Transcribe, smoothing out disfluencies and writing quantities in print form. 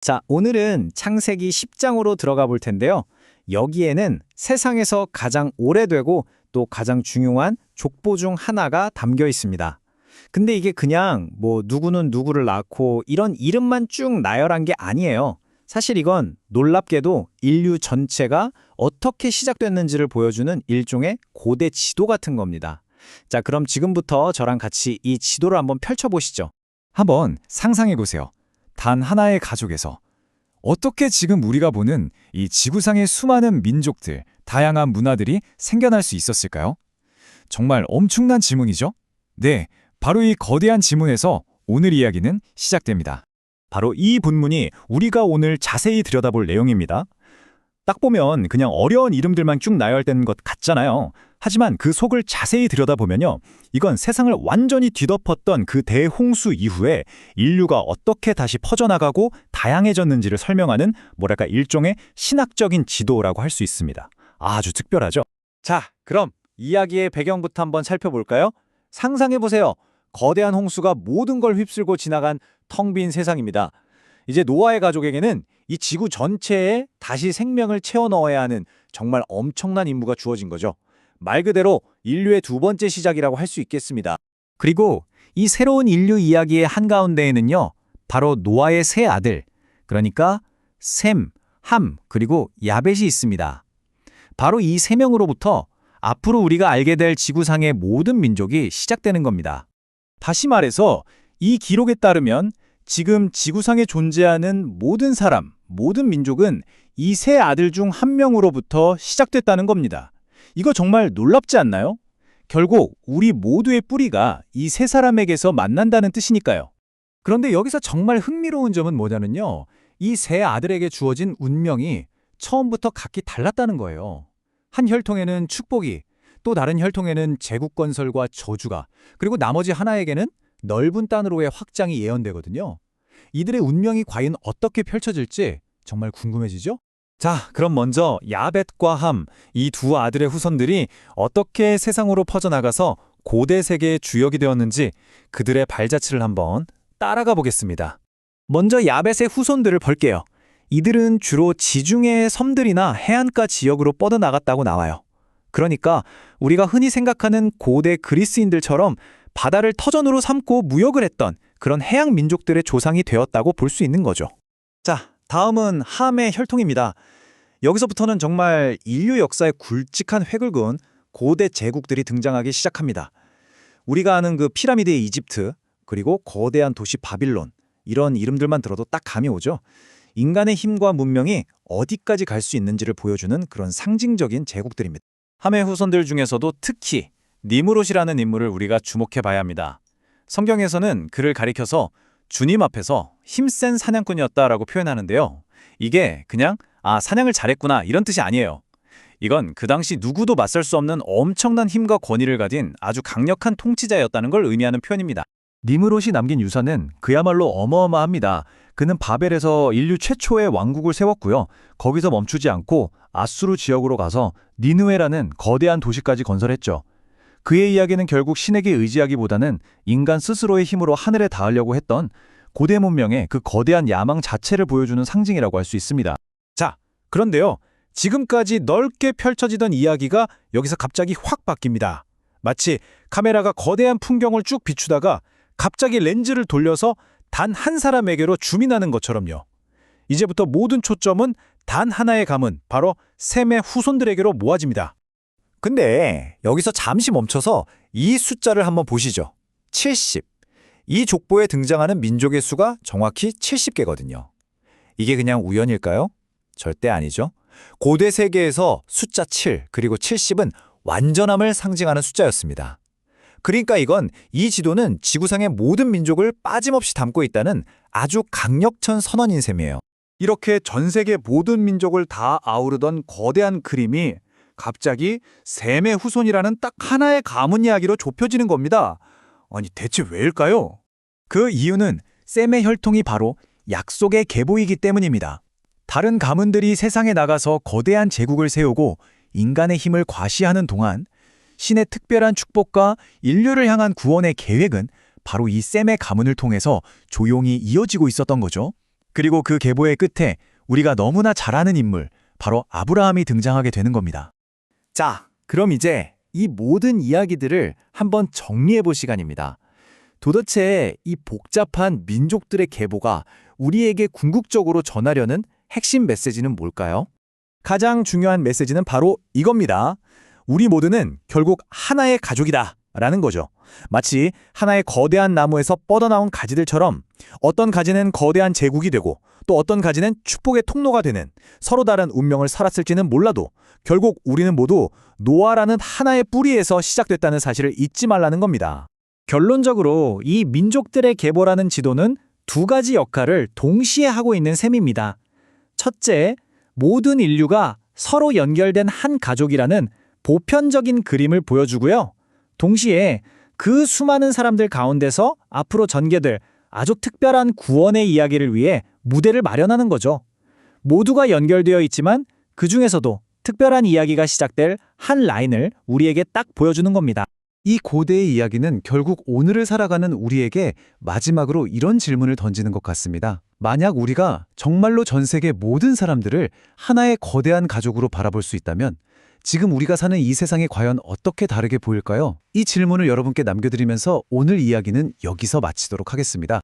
자, 오늘은 창세기 10장으로 들어가 볼 텐데요. 여기에는 세상에서 가장 오래되고 또 가장 중요한 족보 중 하나가 담겨 있습니다. 근데 이게 그냥 누구는 누구를 낳고 이런 이름만 쭉 나열한 게 아니에요. 사실 이건 놀랍게도 인류 전체가 어떻게 시작됐는지를 보여주는 일종의 고대 지도 같은 겁니다. 자, 그럼 지금부터 저랑 같이 이 지도를 한번 펼쳐보시죠. 한번 상상해 보세요. 단 하나의 가족에서 어떻게 지금 우리가 보는 이 지구상의 수많은 민족들, 다양한 문화들이 생겨날 수 있었을까요? 정말 엄청난 지문이죠? 네, 바로 이 거대한 지문에서 오늘 이야기는 시작됩니다. 바로 이 본문이 우리가 오늘 자세히 들여다볼 내용입니다. 딱 보면 그냥 어려운 이름들만 쭉 나열된 것 같잖아요. 하지만 그 속을 자세히 들여다보면요. 이건 세상을 완전히 뒤덮었던 그 대홍수 이후에 인류가 어떻게 다시 퍼져나가고 다양해졌는지를 설명하는 일종의 신학적인 지도라고 할 수 있습니다. 아주 특별하죠? 자, 그럼 이야기의 배경부터 한번 살펴볼까요? 상상해보세요. 거대한 홍수가 모든 걸 휩쓸고 지나간 텅 빈 세상입니다. 이제 노아의 가족에게는 이 지구 전체에 다시 생명을 채워 넣어야 하는 정말 엄청난 임무가 주어진 거죠. 말 그대로 인류의 두 번째 시작이라고 할 수 있겠습니다. 그리고 이 새로운 인류 이야기의 한가운데에는요. 바로 노아의 세 아들, 그러니까 셈, 함, 그리고 야벳이 있습니다. 바로 이 세 명으로부터 앞으로 우리가 알게 될 지구상의 모든 민족이 시작되는 겁니다. 다시 말해서 이 기록에 따르면 지금 지구상에 존재하는 모든 사람, 모든 민족은 이 세 아들 중 한 명으로부터 시작됐다는 겁니다. 이거 정말 놀랍지 않나요? 결국 우리 모두의 뿌리가 이 세 사람에게서 만난다는 뜻이니까요. 그런데 여기서 정말 흥미로운 점은 뭐냐면요. 이 세 아들에게 주어진 운명이 처음부터 각기 달랐다는 거예요. 한 혈통에는 축복이, 또 다른 혈통에는 제국 건설과 저주가, 그리고 나머지 하나에게는 넓은 땅으로의 확장이 예언되거든요. 이들의 운명이 과연 어떻게 펼쳐질지 정말 궁금해지죠? 자, 그럼 먼저 야벳과 함, 이 두 아들의 후손들이 어떻게 세상으로 퍼져나가서 고대 세계의 주역이 되었는지 그들의 발자취를 한번 따라가 보겠습니다. 먼저 야벳의 후손들을 볼게요. 이들은 주로 지중해의 섬들이나 해안가 지역으로 뻗어나갔다고 나와요. 그러니까 우리가 흔히 생각하는 고대 그리스인들처럼 바다를 터전으로 삼고 무역을 했던 그런 해양 민족들의 조상이 되었다고 볼 수 있는 거죠. 자, 다음은 함의 혈통입니다. 여기서부터는 정말 인류 역사에 굵직한 획을 그은 고대 제국들이 등장하기 시작합니다. 우리가 아는 그 피라미드의 이집트, 그리고 거대한 도시 바빌론, 이런 이름들만 들어도 딱 감이 오죠. 인간의 힘과 문명이 어디까지 갈 수 있는지를 보여주는 그런 상징적인 제국들입니다. 함의 후손들 중에서도 특히 니무롯이라는 인물을 우리가 주목해 봐야 합니다. 성경에서는 그를 가리켜서 주님 앞에서 힘센 사냥꾼이었다라고 표현하는데요. 이게 그냥 사냥을 잘했구나 이런 뜻이 아니에요. 이건 그 당시 누구도 맞설 수 없는 엄청난 힘과 권위를 가진 아주 강력한 통치자였다는 걸 의미하는 표현입니다. 니무롯이 남긴 유산은 그야말로 어마어마합니다. 그는 바벨에서 인류 최초의 왕국을 세웠고요. 거기서 멈추지 않고 아수르 지역으로 가서 니느웨라는 거대한 도시까지 건설했죠. 그의 이야기는 결국 신에게 의지하기보다는 인간 스스로의 힘으로 하늘에 닿으려고 했던 고대 문명의 그 거대한 야망 자체를 보여주는 상징이라고 할 수 있습니다. 자, 그런데요. 지금까지 넓게 펼쳐지던 이야기가 여기서 갑자기 확 바뀝니다. 마치 카메라가 거대한 풍경을 쭉 비추다가 갑자기 렌즈를 돌려서 단 한 사람에게로 줌인하는 것처럼요. 이제부터 모든 초점은 단 하나의 가문, 바로 셈의 후손들에게로 모아집니다. 근데 여기서 잠시 멈춰서 이 숫자를 한번 보시죠. 70. 이 족보에 등장하는 민족의 수가 정확히 70개거든요. 이게 그냥 우연일까요? 절대 아니죠. 고대 세계에서 숫자 7 그리고 70은 완전함을 상징하는 숫자였습니다. 그러니까 이건 이 지도는 지구상의 모든 민족을 빠짐없이 담고 있다는 아주 강력한 선언인 셈이에요. 이렇게 전 세계 모든 민족을 다 아우르던 거대한 그림이 갑자기 셈의 후손이라는 딱 하나의 가문 이야기로 좁혀지는 겁니다. 아니 대체 왜일까요? 그 이유는 셈의 혈통이 바로 약속의 계보이기 때문입니다. 다른 가문들이 세상에 나가서 거대한 제국을 세우고 인간의 힘을 과시하는 동안 신의 특별한 축복과 인류를 향한 구원의 계획은 바로 이 셈의 가문을 통해서 조용히 이어지고 있었던 거죠. 그리고 그 계보의 끝에 우리가 너무나 잘 아는 인물, 바로 아브라함이 등장하게 되는 겁니다. 자, 그럼 이제 이 모든 이야기들을 한번 정리해 볼 시간입니다. 도대체 이 복잡한 민족들의 계보가 우리에게 궁극적으로 전하려는 핵심 메시지는 뭘까요? 가장 중요한 메시지는 바로 이겁니다. 우리 모두는 결국 하나의 가족이다 라는 거죠. 마치 하나의 거대한 나무에서 뻗어나온 가지들처럼 어떤 가지는 거대한 제국이 되고 또 어떤 가지는 축복의 통로가 되는 서로 다른 운명을 살았을지는 몰라도 결국 우리는 모두 노아라는 하나의 뿌리에서 시작됐다는 사실을 잊지 말라는 겁니다. 결론적으로 이 민족들의 계보라는 지도는 두 가지 역할을 동시에 하고 있는 셈입니다. 첫째, 모든 인류가 서로 연결된 한 가족이라는 보편적인 그림을 보여주고요. 동시에 그 수많은 사람들 가운데서 앞으로 전개될 아주 특별한 구원의 이야기를 위해 무대를 마련하는 거죠. 모두가 연결되어 있지만 그 중에서도 특별한 이야기가 시작될 한 라인을 우리에게 딱 보여주는 겁니다. 이 고대의 이야기는 결국 오늘을 살아가는 우리에게 마지막으로 이런 질문을 던지는 것 같습니다. 만약 우리가 정말로 전 세계 모든 사람들을 하나의 거대한 가족으로 바라볼 수 있다면 지금 우리가 사는 이 세상이 과연 어떻게 다르게 보일까요? 이 질문을 여러분께 남겨드리면서 오늘 이야기는 여기서 마치도록 하겠습니다.